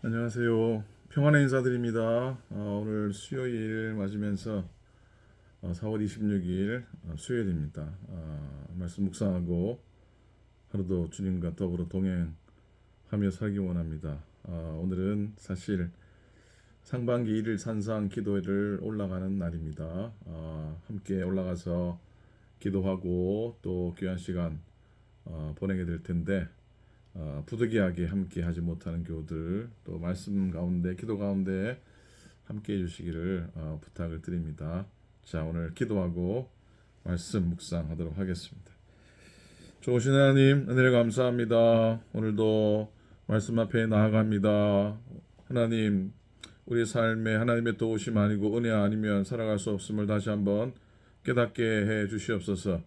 안녕하세요. 평안의 인사드립니다. 오늘 수요일 맞으면서 4월 26일 수요일입니다. 말씀 묵상하고 하루도 주님과 더불어 동행하며 살기 원합니다. 오늘은 사실 상반기 1일 산상 기도회를 올라가는 날입니다. 함께 올라가서 기도하고 또 귀한 시간 보내게 될 텐데 부득이하게 함께 하지 못하는 교우들 또 말씀 가운데 기도 가운데 함께 해주시기를 부탁을 드립니다. 자, 오늘 기도하고 말씀 묵상하도록 하겠습니다. 좋으신 하나님 은혜를 감사합니다. 오늘도 말씀 앞에 나아갑니다. 하나님, 우리 삶에 하나님의 도우심 아니고 은혜 아니면 살아갈 수 없음을 다시 한번 깨닫게 해 주시옵소서.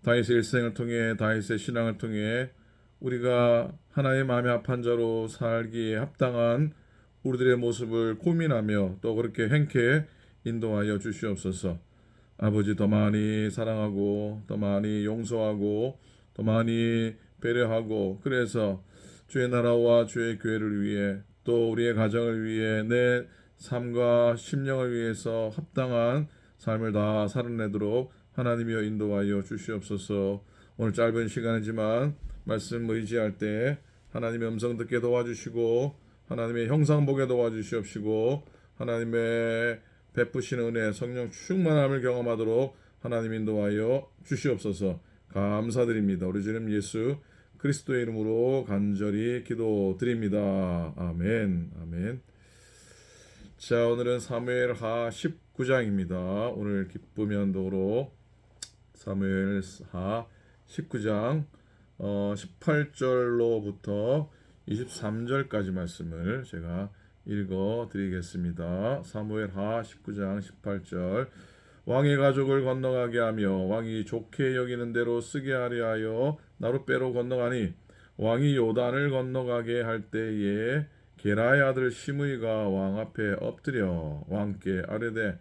다윗의 일생을 통해 다윗의 신앙을 통해 우리가 하나님의 마음에 합한 자로 살기에 합당한 우리들의 모습을 고민하며 또 그렇게 행케 인도하여 주시옵소서. 아버지, 더 많이 사랑하고 더 많이 용서하고 더 많이 배려하고, 그래서 주의 나라와 주의 교회를 위해 또 우리의 가정을 위해 내 삶과 심령을 위해서 합당한 삶을 다 살아내도록 하나님이여 인도하여 주시옵소서. 오늘 짧은 시간이지만 말씀 의지할 때 하나님의 음성 듣게 도와주시고 하나님의 형상 보게 도와주시옵시고 하나님의 베푸시는 은혜 성령 충만함을 경험하도록 하나님 인도하여 주시옵소서. 감사드립니다. 우리 주님 예수 그리스도의 이름으로 간절히 기도드립니다. 아멘. 아멘. 자, 오늘은 사무엘하 19장입니다. 오늘 기쁨의 언도로 사무엘하 19장 18절로부터 23절까지 말씀을 제가 읽어 드리겠습니다. 사무엘하 19장 18절. 왕의 가족을 건너가게 하며 왕이 좋게 여기는 대로 쓰게 하려 하여 나룻배로 건너가니, 왕이 요단을 건너가게 할 때에 게라의 아들 시므이가 왕 앞에 엎드려 왕께 아뢰되,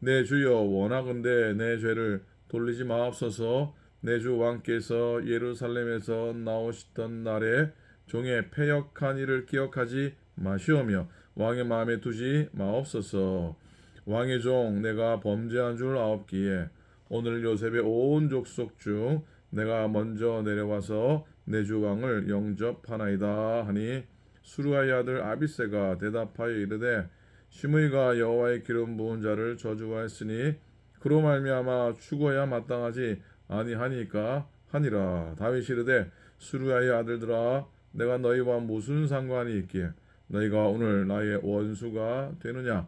내 주여, 원하건대 내 죄를 돌리지 마옵소서. 내 주 왕께서 예루살렘에서 나오시던 날에 종의 패역한 일을 기억하지 마시오며 왕의 마음에 두지 마옵소서. 왕의 종 내가 범죄한 줄 아옵기에 오늘 요셉의 온 족속 중 내가 먼저 내려와서 내 주 왕을 영접하나이다 하니, 수루아의 아들 아비새가 대답하여 이르되, 시므이가 여호와의 기름 부은 자를 저주하였으니 그로 말미암아 죽어야 마땅하지 아니하니까 하니라. 다윗이 이르되, 수루아의 아들들아, 내가 너희와 무슨 상관이 있기에 너희가 오늘 나의 원수가 되느냐?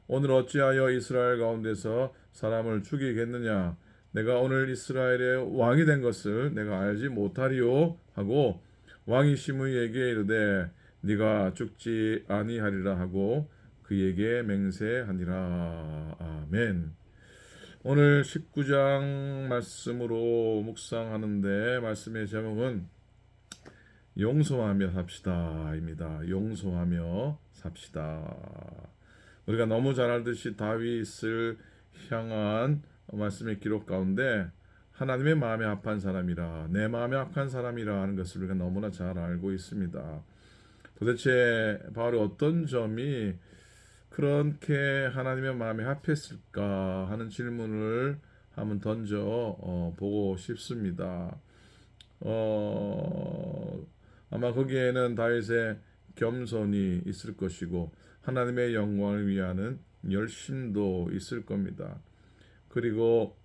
오늘 어찌하여 이스라엘 가운데서 사람을 죽이겠느냐? 내가 오늘 이스라엘의 왕이 된 것을 내가 알지 못하리요 하고 왕이 시므이에게 이르되, 네가 죽지 아니하리라 하고 그에게 맹세하니라. 아멘. 오늘 19장 말씀으로 묵상하는데 말씀의 제목은 용서하며 삽시다입니다. 용서하며 삽시다. 우리가 너무 잘 알듯이 다윗을 향한 말씀의 기록 가운데 하나님의 마음에 합한 사람이라, 내 마음에 합한 사람이라 하는 것을 우리가 너무나 잘 알고 있습니다. 도대체 바울이 어떤 점이 그렇게 하나님의 마음에 합했을까 하는 질문을 한번 던져 보고 싶습니다. 아마 거기에는 다윗의 겸손이 있을 것이고 하나님의 영광을 위하는 열심도 있을 겁니다. 그리고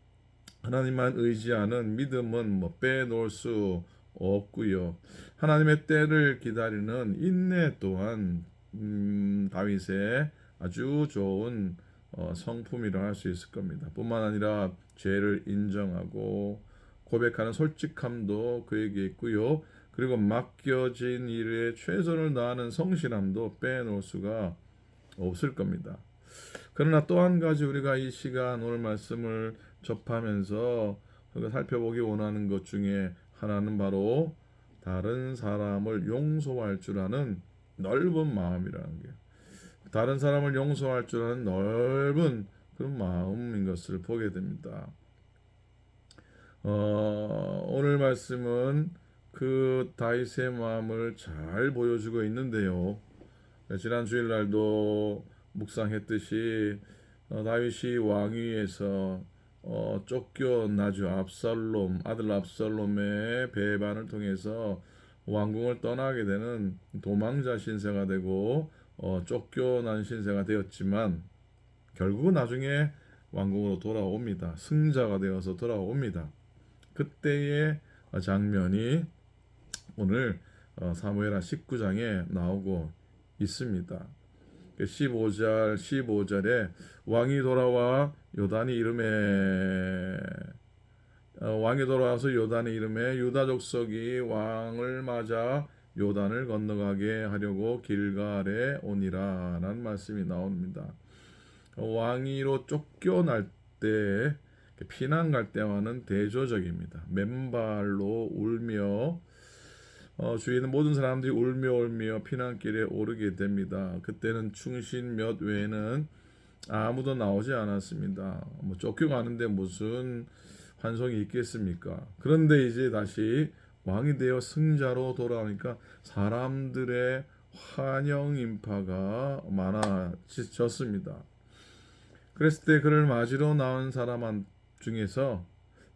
하나님만 의지하는 믿음은 빼놓을 수 없고요. 하나님의 때를 기다리는 인내 또한 다윗의 아주 좋은 성품이라 할 수 있을 겁니다. 뿐만 아니라 죄를 인정하고 고백하는 솔직함도 그에게 있고요. 그리고 맡겨진 일에 최선을 다하는 성실함도 빼놓을 수가 없을 겁니다. 그러나 또 한 가지 우리가 이 시간 오늘 말씀을 접하면서 우리가 살펴보기 원하는 것 중에 하나는 바로 다른 사람을 용서할 줄 아는 넓은 마음이라는 게, 다른 사람을 용서할 줄 아는 넓은 그런 마음인 것을 보게 됩니다. 오늘 말씀은 그 다윗의 마음을 잘 보여주고 있는데요. 지난 주일날도 묵상했듯이 다윗이 왕위에서 쫓겨나죠. 아들 압살롬의 배반을 통해서 왕궁을 떠나게 되는 도망자 신세가 되고 쫓겨난 신세가 되었지만 결국은 나중에 왕궁으로 돌아옵니다. 승자가 되어서 돌아옵니다. 그때의 장면이 오늘 사무엘하 19장에 나오고 있습니다. 15절에 왕이 돌아와 요단이 이름에 왕이 돌아와서 요단의 이름에 유다 족속이 왕을 맞아 요단을 건너가게 하려고 길갈에 오니라 라는 말씀이 나옵니다. 왕위로 쫓겨날 때 피난 갈 때와는 대조적입니다. 맨발로 울며 주위에 있는 모든 사람들이 울며 피난길에 오르게 됩니다. 그때는 충신 몇 외에는 아무도 나오지 않았습니다. 쫓겨가는데 무슨 환송이 있겠습니까? 그런데 이제 다시 왕이 되어 승자로 돌아오니까 사람들의 환영 인파가 많아졌습니다. 그랬을 때 그를 맞으러 나온 사람 중에서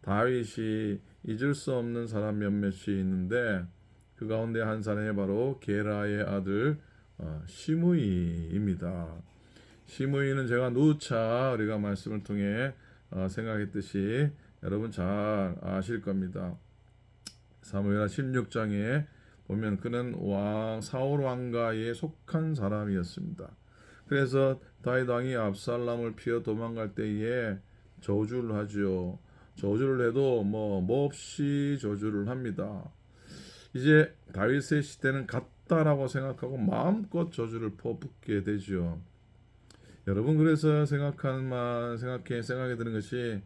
다윗이 잊을 수 없는 사람 몇몇이 있는데 그 가운데 한 사람이 바로 게라의 아들 시므이입니다. 시므이는 제가 누차 우리가 말씀을 통해 생각했듯이 여러분 잘 아실 겁니다. 사무엘하 16장에 보면 그는 사울 왕가에 속한 사람이었습니다. 그래서 다윗 왕이 압살롬을 피해 도망갈 때에 저주를 하죠. 저주를 해도 몹시 저주를 합니다. 이제 다윗의 시대는 갔다라고 생각하고 마음껏 저주를 퍼붓게 되죠. 여러분 그래서 생각이 드는 것이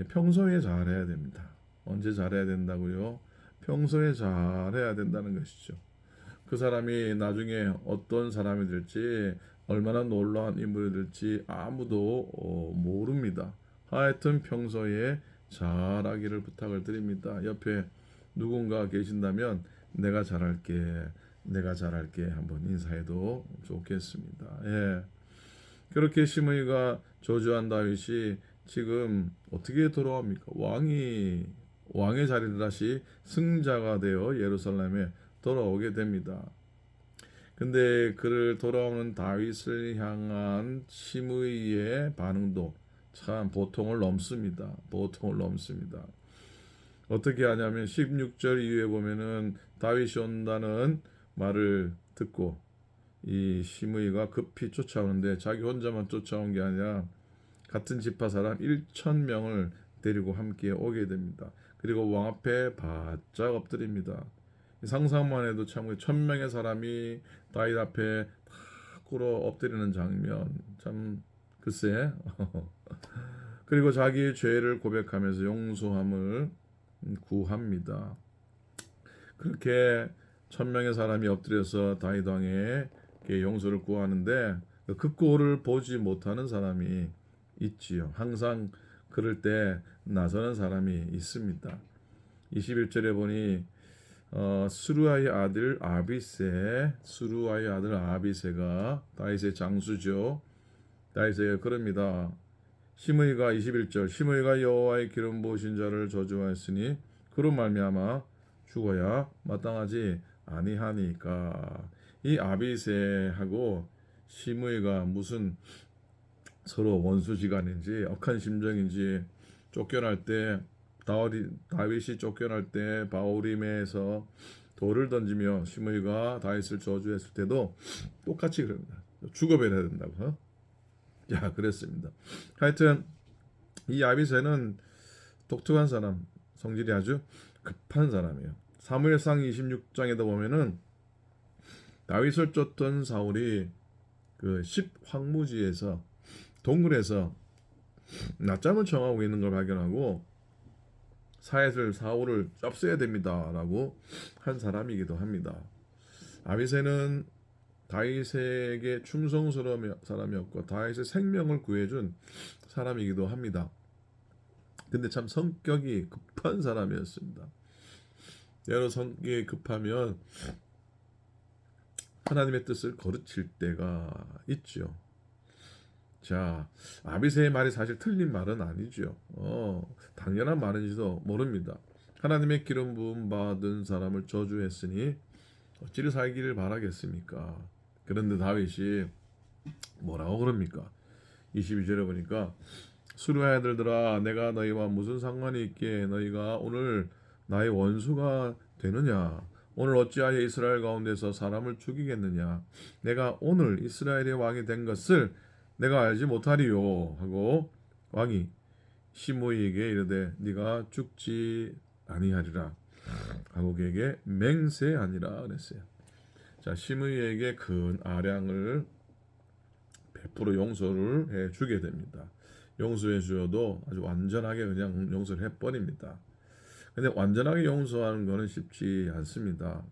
평소에 잘해야 됩니다. 언제 잘해야 된다고요? 평소에 잘해야 된다는 것이죠. 그 사람이 나중에 어떤 사람이 될지 얼마나 놀라운 인물이 될지 아무도 모릅니다. 하여튼 평소에 잘하기를 부탁을 드립니다. 옆에 누군가 계신다면 내가 잘할게 한번 인사해도 좋겠습니다. 예. 그렇게 시므이가 저주한 다윗이 지금 어떻게 돌아옵니까? 왕의 자리를 다시 승자가 되어 예루살렘에 돌아오게 됩니다. 근데 그를 돌아오는 다윗을 향한 시므이의 반응도 참 보통을 넘습니다. 어떻게 하냐면 16절 이후에 보면은 다윗이 온다는 말을 듣고 이 시므이가 급히 쫓아오는데 자기 혼자만 쫓아온 게 아니라 같은 지파 사람 1,000명을 데리고 함께 오게 됩니다. 그리고 왕 앞에 바짝 엎드립니다. 상상만 해도 참 1,000명의 사람이 다윗 앞에 다 꿇어 엎드리는 장면 참 글쎄 그리고 자기의 죄를 고백하면서 용서함을 구합니다. 그렇게 1,000명의 사람이 엎드려서 다윗 왕에게 용서를 구하는데 그 꼴을 보지 못하는 사람이 있지요. 항상 그럴 때 나서는 사람이 있습니다. 21절에 보니 수루아의 아들 아비새가 다윗의 장수죠. 다윗에게 그럽니다. 시므이가 21절 시므이가 여호와의 기름 부으신 자를 저주하였으니 그로 말미암아 죽어야 마땅하지 아니하니까. 이 아비새하고 시므이가 무슨 서로 원수지간인지 억한 심정인지 쫓겨날 때 다윗이 쫓겨날 때 바오림에서 돌을 던지며 시므이가 다윗을 저주했을 때도 똑같이 그럽니다. 죽어버려야 된다고. 자, 그랬습니다. 하여튼 이 아비새는 독특한 사람, 성질이 아주 급한 사람이에요. 사무엘상 26장에도 보면은 다윗을 쫓던 사울이 그 10황무지에서 동굴에서 낮잠을 청하고 있는 걸 발견하고 사울을 잡숴야 됩니다라고 한 사람이기도 합니다. 아비새는 다윗에게 충성스러운 사람이었고 다윗의 생명을 구해준 사람이기도 합니다. 근데 참 성격이 급한 사람이었습니다. 여러 성격이 급하면 하나님의 뜻을 거르칠 때가 있죠. 자, 아비새의 말이 사실 틀린 말은 아니죠. 당연한 말인지도 모릅니다. 하나님의 기름 부음 받은 사람을 저주했으니 어찌를 살기를 바라겠습니까? 그런데 다윗이 뭐라고 그럽니까? 22절에 보니까 수르의 아들들아 내가 너희와 무슨 상관이 있기에 너희가 오늘 나의 원수가 되느냐? 오늘 어찌하여 이스라엘 가운데서 사람을 죽이겠느냐? 내가 오늘 이스라엘의 왕이 된 것을 내가 알지 못하리요 하고 왕이 시므이에게 이르되 네가 죽지 아니하리라 하고 그에게 맹세하니라 그랬어요. 자, 시므이에게 큰 아량을 100% 용서를 해 주게 됩니다. 용서해 주어도 아주 완전하게 그냥 용서를 해버립니다. 근데 완전하게 용서하는 것은 쉽지 않습니다.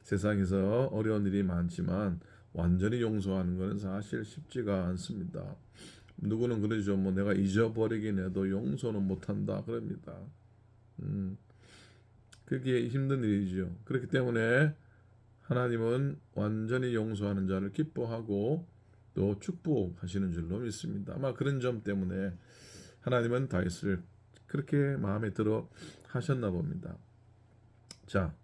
세상에서 어려운 일이 많지만 완전히 용서하는 것은 사실 쉽지가 않습니다. 누구는 그러죠. 뭐 내가 잊어버리긴 해도 용서는 못한다 그럽니다. 그게 힘든 일이죠. 그렇기 때문에 하나님은 완전히 용서하는 자를 기뻐하고 또 축복하시는 줄로 믿습니다. 아마 그런 점 때문에 하나님은 다윗을 그렇게 마음에 들어 하셨나 봅니다. 자,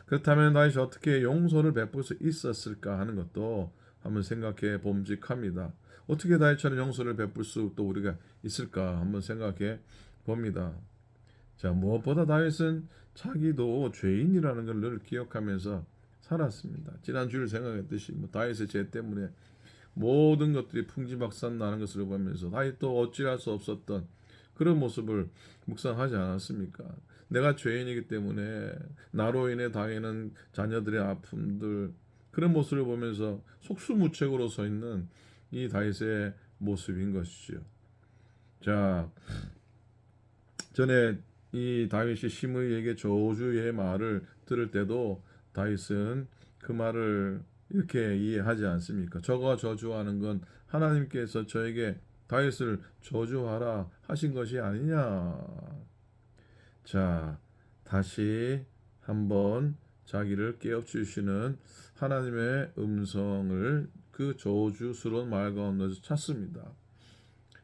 그렇다면 다윗이 어떻게 용서를 베풀 수 있었을까 하는 것도 한번 생각해 봄직합니다. 어떻게 다윗처럼 용서를 베풀 수 또 우리가 있을까 한번 생각해 봅니다. 자, 무엇보다 다윗은 자기도 죄인이라는 걸 늘 기억하면서 살았습니다. 지난주를 생각했듯이 다윗의 죄 때문에 모든 것들이 풍지박산 나는 것을 보면서 다윗도 어찌할 수 없었던 그런 모습을 묵상하지 않았습니까? 내가 죄인이기 때문에 나로 인해 당하는 자녀들의 아픔들 그런 모습을 보면서 속수무책으로 서 있는 이 다윗의 모습인 것이죠. 자, 전에 이 다윗이 시므이에게 저주의 말을 들을 때도 다윗은 그 말을 이렇게 이해하지 않습니까? 저가 저주하는 건 하나님께서 저에게 다윗을 저주하라 하신 것이 아니냐. 자, 다시 한번 자기를 깨우치시는 하나님의 음성을 그 저주스러운 말 가운데서 찾습니다.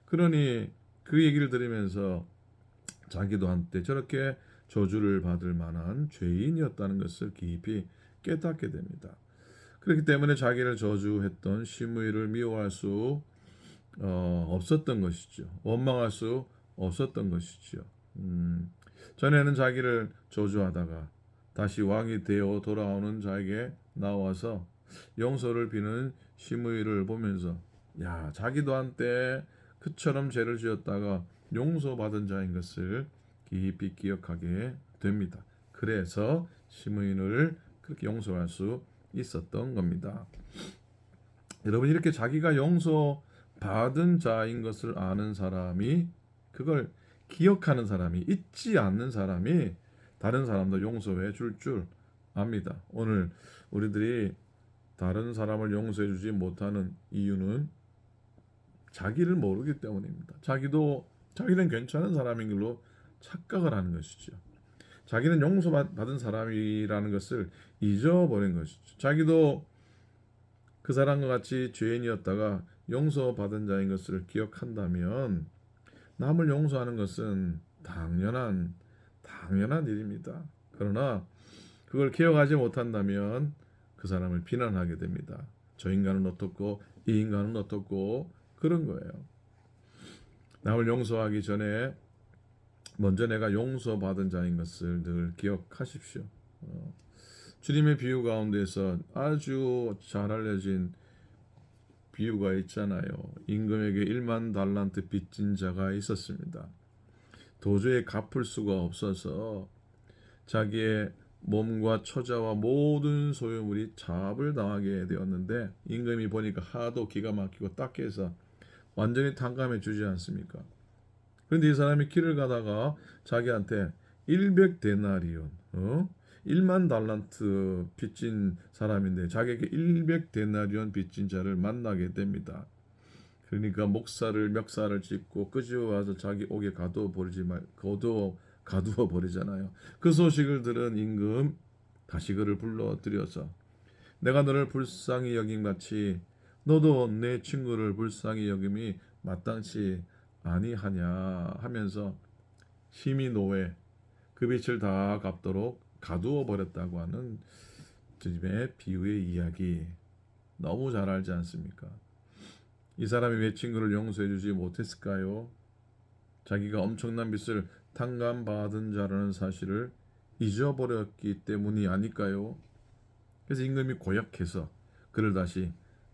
그러니 그 얘기를 들으면서 자기도 한때 저렇게 저주를 받을 만한 죄인이었다는 것을 깊이 깨닫게 됩니다. 그렇기 때문에 자기를 저주했던 시므이를 미워할 수 없었던 것이죠. 원망할 수 없었던 것이죠. 전에는 자기를 저주하다가 다시 왕이 되어 돌아오는 자에게 나와서 용서를 비는 시므이를 보면서 야, 자기도 한때 그처럼 죄를 지었다가 용서받은 자인 것을 깊이 기억하게 됩니다. 그래서 시므이를 그렇게 용서할 수 있었던 겁니다. 여러분, 이렇게 자기가 용서받은 자인 것을 아는 사람이, 그걸 기억하는 사람이, 잊지 않는 사람이 다른 사람도 용서해 줄 압니다. 오늘 우리들이 다른 사람을 용서해 주지 못하는 이유는 자기를 모르기 때문입니다. 자기는 괜찮은 사람인 걸로 착각을 하는 것이죠. 자기는 용서받은 사람이라는 것을 잊어버린 것이죠. 자기도 그 사람과 같이 죄인이었다가 용서받은 자인 것을 기억한다면 남을 용서하는 것은 당연한 일입니다. 그러나 그걸 기억하지 못한다면 그 사람을 비난하게 됩니다. 저 인간은 어떻고 이 인간은 어떻고 그런 거예요. 남을 용서하기 전에 먼저 내가 용서받은 자인 것을 늘 기억하십시오. 주님의 비유 가운데서 아주 잘 알려진 비유가 있잖아요. 임금에게 1만 달란트 빚진 자가 있었습니다. 도저히 갚을 수가 없어서 자기의 몸과 처자와 모든 소유물이 잡을 당하게 되었는데 임금이 보니까 하도 기가 막히고 딱해서 완전히 탕감해 주지 않습니까? 그런데 이 사람이 길을 가다가 자기한테 100데나리온 1만 달란트 빚진 사람인데 자기에게 100데나리온 빚진 자를 만나게 됩니다. 그러니까 멱살을 짚고 끄집어와서 자기 옥에 가두어 버리잖아요. 그 소식을 들은 임금 다시 그를 불러들여서 내가 너를 불쌍히 여김 같이 너도 내 친구를 불쌍히 여김이 마땅치 아니하냐 하면서 심히 노해 그 빛을 다 갚도록 가두어 버렸다고 하는 주님의 비유의 이야기 너무 잘 알지 않습니까? 이 사람이 왜 친구를 용서해 주지 못했을까요? 자기가 엄청난 빚을 탕감받은 자라는 사실을 잊어버렸기 때문이 아닐까요? 그래서 임금이 고약해서 그를 다시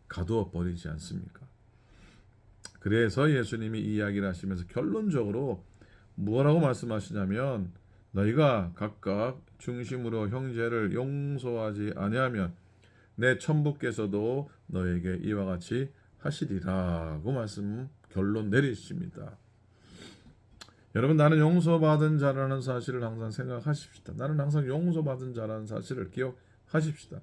가두어 버리지 않습니까? 그래서 예수님이 이 이야기를 하시면서 결론적으로 뭐라고 말씀하시냐면 너희가 각각 중심으로 형제를 용서하지 아니하면 내 천부께서도 너에게 이와 같이 하시리라고 말씀 결론 내리십니다. 여러분, 나는 용서받은 자라는 사실을 항상 생각하십시다. 나는 항상 용서받은 자라는 사실을 기억하십시다.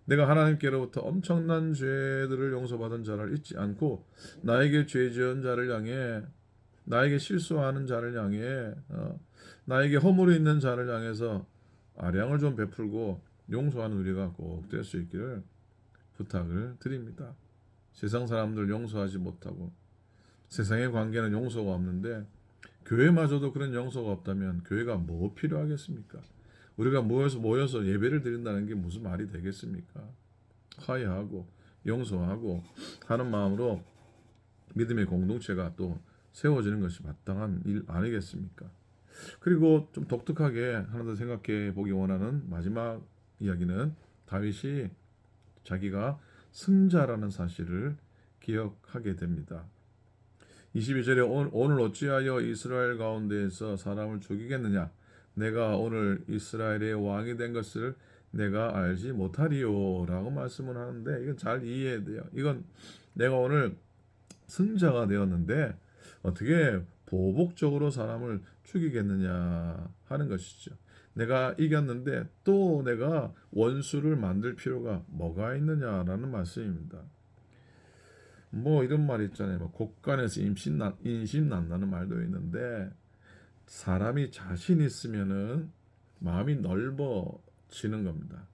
내가 하나님께로부터 엄청난 죄들을 용서받은 자를 잊지 않고 나에게 죄 지은 자를 향해 나에게 실수하는 자를 향해 나에게 허물이 있는 자를 향해서 아량을 좀 베풀고 용서하는 우리가 꼭 될 수 있기를 부탁을 드립니다. 세상 사람들 용서하지 못하고 세상의 관계는 용서가 없는데 교회마저도 그런 용서가 없다면 교회가 뭐 필요하겠습니까? 우리가 모여서 예배를 드린다는 게 무슨 말이 되겠습니까? 화해하고 용서하고 하는 마음으로 믿음의 공동체가 또 세워지는 것이 마땅한 일 아니겠습니까? 그리고 좀 독특하게 하나 더 생각해 보기 원하는 마지막 이야기는 다윗이 자기가 승자라는 사실을 기억하게 됩니다. 22절에 오늘 어찌하여 이스라엘 가운데에서 사람을 죽이겠느냐? 내가 오늘 이스라엘의 왕이 된 것을 내가 알지 못하리요 라고 말씀을 하는데 이건 잘 이해해야 돼요. 이건 내가 오늘 승자가 되었는데 어떻게 보복적으로 사람을 죽이겠느냐 하는 것이죠. 내가 이겼는데 또 내가 원수를 만들 필요가 뭐가 있느냐라는 말씀입니다. 뭐 이런 말 있잖아요. 뭐 곳간에서 인심 난다는 말도 있는데 사람이 자신 있으면은 마음이 넓어지는 겁니다.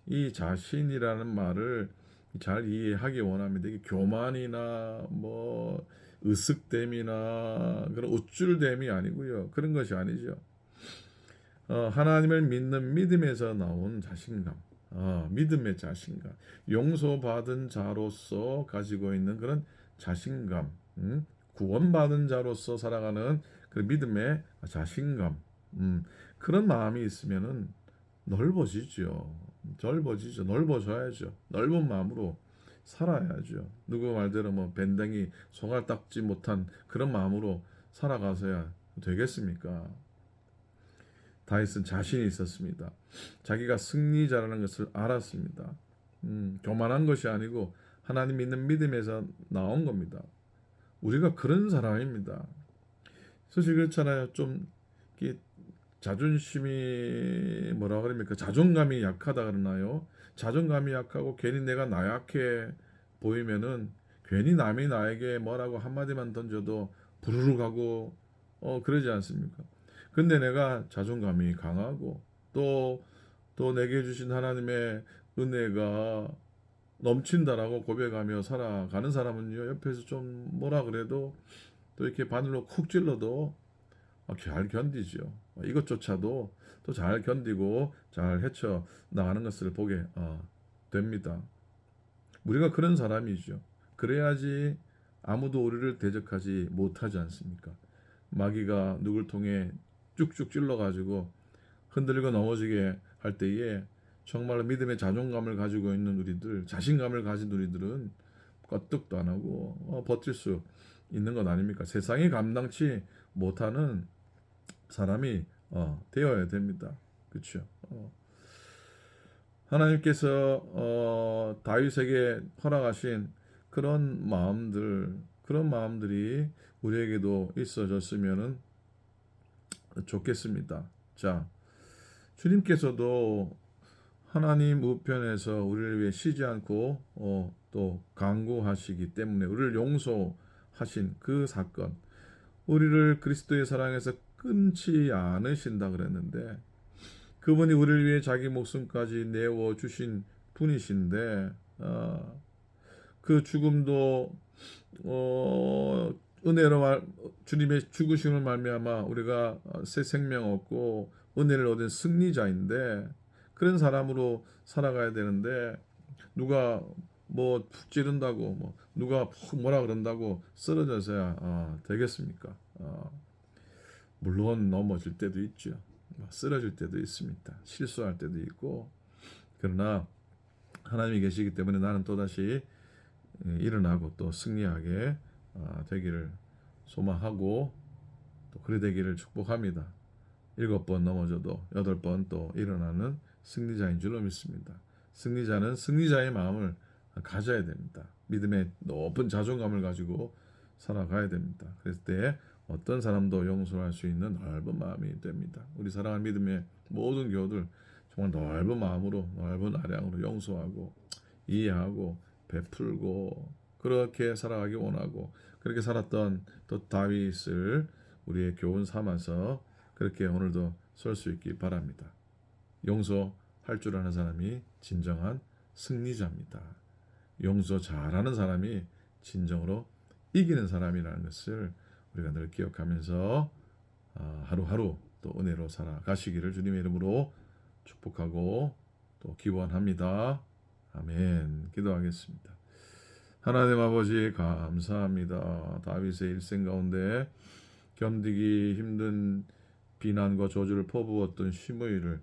이 자신이라는 말을 잘 이해하기 원합니다. 이게 교만이나 뭐 으쓱됨이나 그런 우쭐됨이 아니고요. 그런 것이 아니죠. 하나님을 믿는 믿음에서 나온 자신감, 믿음의 자신감, 용서받은 자로서 가지고 있는 그런 자신감, 구원받은 자로서 살아가는 그 믿음의 자신감, 그런 마음이 있으면은 넓어져야죠. 넓은 마음으로 살아야죠. 누구 말대로 뭐 밴댕이 송알 닦지 못한 그런 마음으로 살아가서야 되겠습니까? 다윗은 자신이 있었습니다. 자기가 승리자라는 것을 알았습니다. 교만한 것이 아니고 하나님 믿는 믿음에서 나온 겁니다. 우리가 그런 사람입니다. 사실 그렇잖아요. 좀 자존심이 뭐라 그럽니까? 자존감이 약하다 그러나요? 자존감이 약하고 괜히 내가 나약해 보이면은 괜히 남이 나에게 뭐라고 한마디만 던져도 부르르 가고 그러지 않습니까? 근데 내가 자존감이 강하고 또 내게 주신 하나님의 은혜가 넘친다라고 고백하며 살아가는 사람은요, 옆에서 좀 뭐라 그래도 또 이렇게 바늘로 쿡 찔러도 잘 견디죠. 이것조차도 또 잘 견디고 잘 헤쳐 나가는 것을 보게 됩니다. 우리가 그런 사람이죠. 그래야지 아무도 우리를 대적하지 못하지 않습니까? 마귀가 누굴 통해 쭉쭉 찔러가지고 흔들리고 넘어지게 할 때에 정말 믿음의 자존감을 가지고 있는 우리들, 자신감을 가진 우리들은 껐득도 안 하고 버틸 수 있는 것 아닙니까? 세상이 감당치 못하는 사람이 되어야 됩니다. 그렇죠? 하나님께서 다윗에게 허락하신 그런 마음들이 우리에게도 있어졌으면 좋겠습니다. 자, 주님께서도 하나님 우편에서 우리를 위해 쉬지 않고 또 간구하시기 때문에 우리를 용서하신 그 사건, 우리를 그리스도의 사랑에서 끊지 않으신다 그랬는데 그분이 우리를 위해 자기 목숨까지 내어 주신 분이신데 그 죽음도 은혜로 주님의 죽으심을 말미암아 우리가 새 생명 얻고 은혜를 얻은 승리자인데 그런 사람으로 살아가야 되는데 누가 뭐 푹 찌른다고 뭐 누가 푹 뭐라 그런다고 쓰러져서야 되겠습니까? 물론 넘어질 때도 있죠. 쓰러질 때도 있습니다. 실수할 때도 있고 그러나 하나님이 계시기 때문에 나는 또다시 일어나고 또 승리하게 되기를 소망하고 또 그리 되기를 축복합니다. 7번 넘어져도 8번 또 일어나는 승리자인 줄로 믿습니다. 승리자는 승리자의 마음을 가져야 됩니다. 믿음의 높은 자존감을 가지고 살아가야 됩니다. 그랬을 때 어떤 사람도 용서할 수 있는 넓은 마음이 됩니다. 우리 사랑하는 믿음의 모든 교우들 정말 넓은 마음으로 넓은 아량으로 용서하고 이해하고 베풀고 그렇게 살아가기 원하고 그렇게 살았던 또 다윗을 우리의 교훈 삼아서 그렇게 오늘도 설 수 있기 바랍니다. 용서할 줄 아는 사람이 진정한 승리자입니다. 용서 잘하는 사람이 진정으로 이기는 사람이라는 것을 우리가 늘 기억하면서 하루하루 또 은혜로 살아가시기를 주님의 이름으로 축복하고 또 기원합니다. 아멘. 기도하겠습니다. 하나님 아버지 감사합니다. 다윗의 일생 가운데 견디기 힘든 비난과 저주를 퍼부었던 시므이를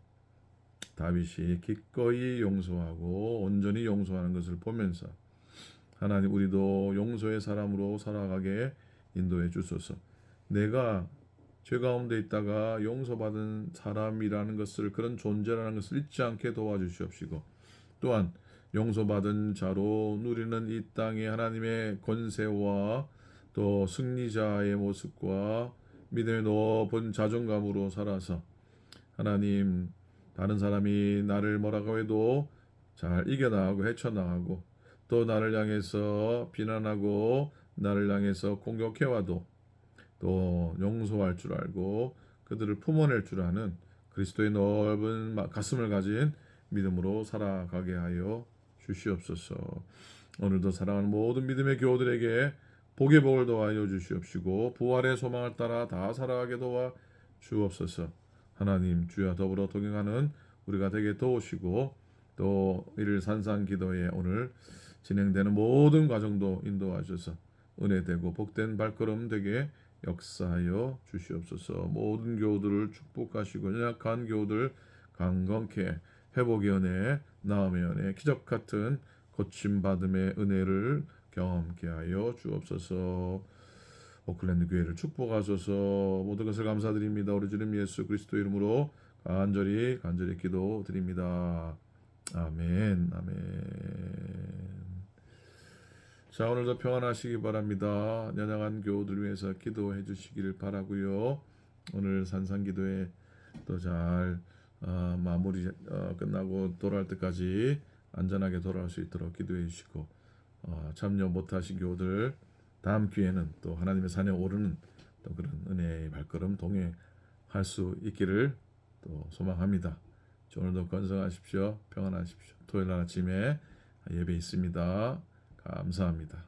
다윗이 기꺼이 용서하고 온전히 용서하는 것을 보면서 하나님 우리도 용서의 사람으로 살아가게 인도해 주소서. 내가 죄 가운데 있다가 용서받은 사람이라는 것을 그런 존재라는 것을 잊지 않게 도와주시옵시고 또한 용서받은 자로 누리는 이 땅의 하나님의 권세와 또 승리자의 모습과 믿음의 높은 자존감으로 살아서 하나님 다른 사람이 나를 뭐라고 해도 잘 이겨나가고 헤쳐나가고 또 나를 향해서 비난하고 나를 향해서 공격해와도 또 용서할 줄 알고 그들을 품어낼 줄 아는 그리스도의 넓은 가슴을 가진 믿음으로 살아가게 하여 주시옵소서. 오늘도 사랑하는 모든 믿음의 교우들에게 복의 복을 더하여 주시옵시고 부활의 소망을 따라 다 살아가게 도와 주옵소서. 하나님 주와 더불어 동행하는 우리가 되게 도우시고 또 이를 산상기도에 오늘 진행되는 모든 과정도 인도하셔서 은혜되고 복된 발걸음 되게 역사하여 주시옵소서. 모든 교우들을 축복하시고 연약한 교우들 강건케 회복의 은혜, 나음의 은혜, 기적 같은 고침받음의 은혜를 경험케 하여 주옵소서. 오클랜드 교회를 축복하소서. 모든 것을 감사드립니다. 우리 주님 예수 그리스도 이름으로 간절히 기도드립니다. 아멘. 아멘. 자, 오늘도 평안하시기 바랍니다. 연약한 교우들 위해서 기도해 주시기를 바라고요. 오늘 산상기도에 또 잘 마무리 끝나고 돌아올 때까지 안전하게 돌아올 수 있도록 기도해 주시고 참여 못하신 교우들 다음 기회는 또 하나님의 산에 오르는 또 그런 은혜의 발걸음 동행할 수 있기를 또 소망합니다. 오늘도 건강하십시오. 평안하십시오. 토요일 날 아침에 예배 있습니다. 감사합니다.